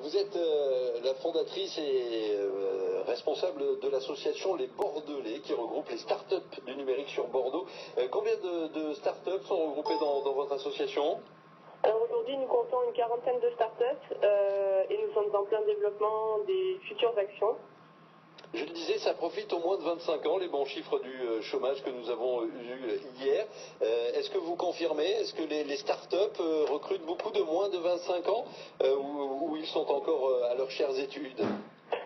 vous êtes la fondatrice et responsable de l'association Les Bordelais qui regroupe les startups du numérique sur Bordeaux. Combien de startups sont regroupées dans votre association ? Alors aujourd'hui, nous comptons une quarantaine de startups et nous sommes en plein développement des futures actions. Je le disais, ça profite aux moins de 25 ans, les bons chiffres du chômage que nous avons eus hier. Est-ce que vous confirmez? Est-ce que les startups recrutent beaucoup de moins de 25 ans ou ils sont encore à leurs chères études?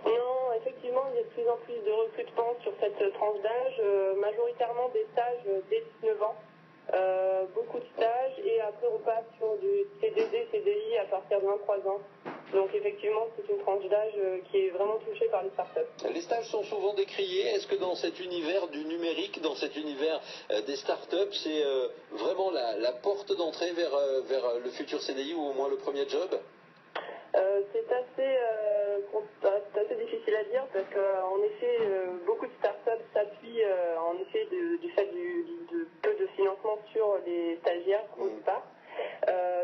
Non, effectivement, il y a de plus en plus de recrutement sur cette tranche d'âge, majoritairement des stages dès 19 ans. Beaucoup de stages et après on passe sur du CDD, CDI à partir de 23 ans. Donc effectivement c'est une tranche d'âge qui est vraiment touchée par les startups. Les stages sont souvent décriés. Est-ce que dans cet univers du numérique, dans cet univers des startups, c'est vraiment la porte d'entrée vers le futur CDI ou au moins le premier job? C'est assez difficile à dire parce qu'en effet, beaucoup de startups s'appuient en effet du fait de peu de financement sur les stagiaires au départ.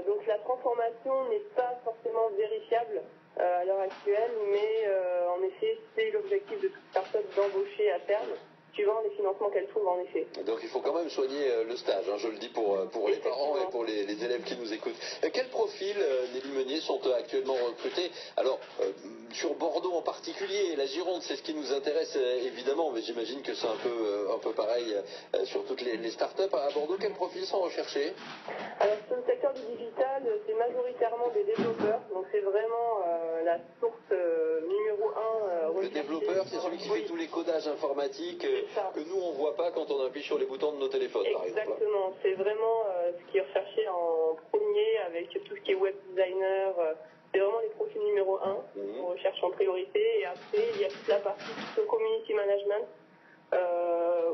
Donc la transformation n'est pas forcément vérifiable à l'heure actuelle, mais en effet, c'est l'objectif de toute startup d'embaucher à terme, suivant les financements qu'elle trouve en effet. Donc il faut quand même soigner le stage, hein, je le dis pour les parents et pour les élèves qui nous écoutent. Quels profils, Nelly Meunier, sont actuellement recrutés? Alors, sur Bordeaux en particulier, et la Gironde, c'est ce qui nous intéresse évidemment, mais j'imagine que c'est un peu pareil sur toutes les startups. À Bordeaux, quels profils sont recherchés? Alors sur le secteur du digital, c'est majoritairement des développeurs, donc c'est vraiment la source numéro 1 recherchée. Le développeur, c'est celui qui fait tous les codages informatiques que nous on voit pas quand on appuie sur les boutons de nos téléphones, par exemple. Exactement, c'est vraiment ce qui est recherché en premier avec tout ce qui est web designer. C'est vraiment les profils numéro 1 qu'on recherche en priorité. Et après, il y a toute la partie plutôt community management,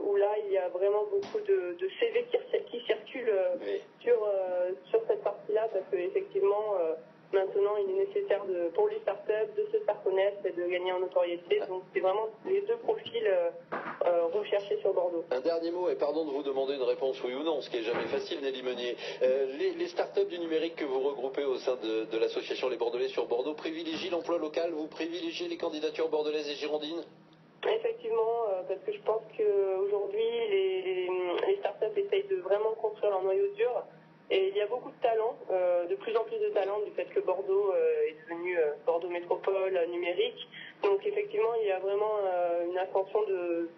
où là, il y a vraiment beaucoup de CV qui circulent sur cette partie-là, parce qu'effectivement, maintenant, il est nécessaire pour les startups de se faire connaître et de gagner en notoriété. Donc, c'est vraiment les deux profils recherchés sur Bordeaux. Un dernier mot, et pardon de vous demander une réponse oui ou non, ce qui est jamais facile, Nelly Meunier. Les startups du numérique que vous regroupez au sein de l'association Les Bordelais sur Bordeaux privilégient l'emploi local, vous privilégiez les candidatures bordelaises et girondines? Effectivement, parce que je pense qu'aujourd'hui, les startups essayent de vraiment construire leur noyau dur. Et il y a beaucoup de talents, de plus en plus de talents du fait que Bordeaux est devenu Bordeaux Métropole numérique. Donc effectivement, il y a vraiment une ascension de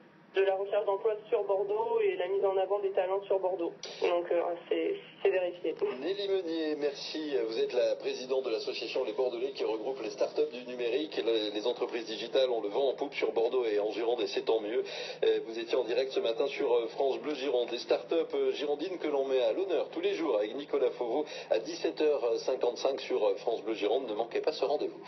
la recherche d'emploi sur Bordeaux et la mise en avant des talents sur Bordeaux. Donc c'est vérifié. Nelly Meunier, merci. Vous êtes la présidente de l'association Les Bordelais qui regroupe les startups du numérique. Les entreprises digitales ont le vent en poupe sur Bordeaux et en Gironde et c'est tant mieux. Vous étiez en direct ce matin sur France Bleu Gironde. Les startups girondines que l'on met à l'honneur tous les jours avec Nicolas Fauveau à 17h55 sur France Bleu Gironde. Ne manquez pas ce rendez-vous.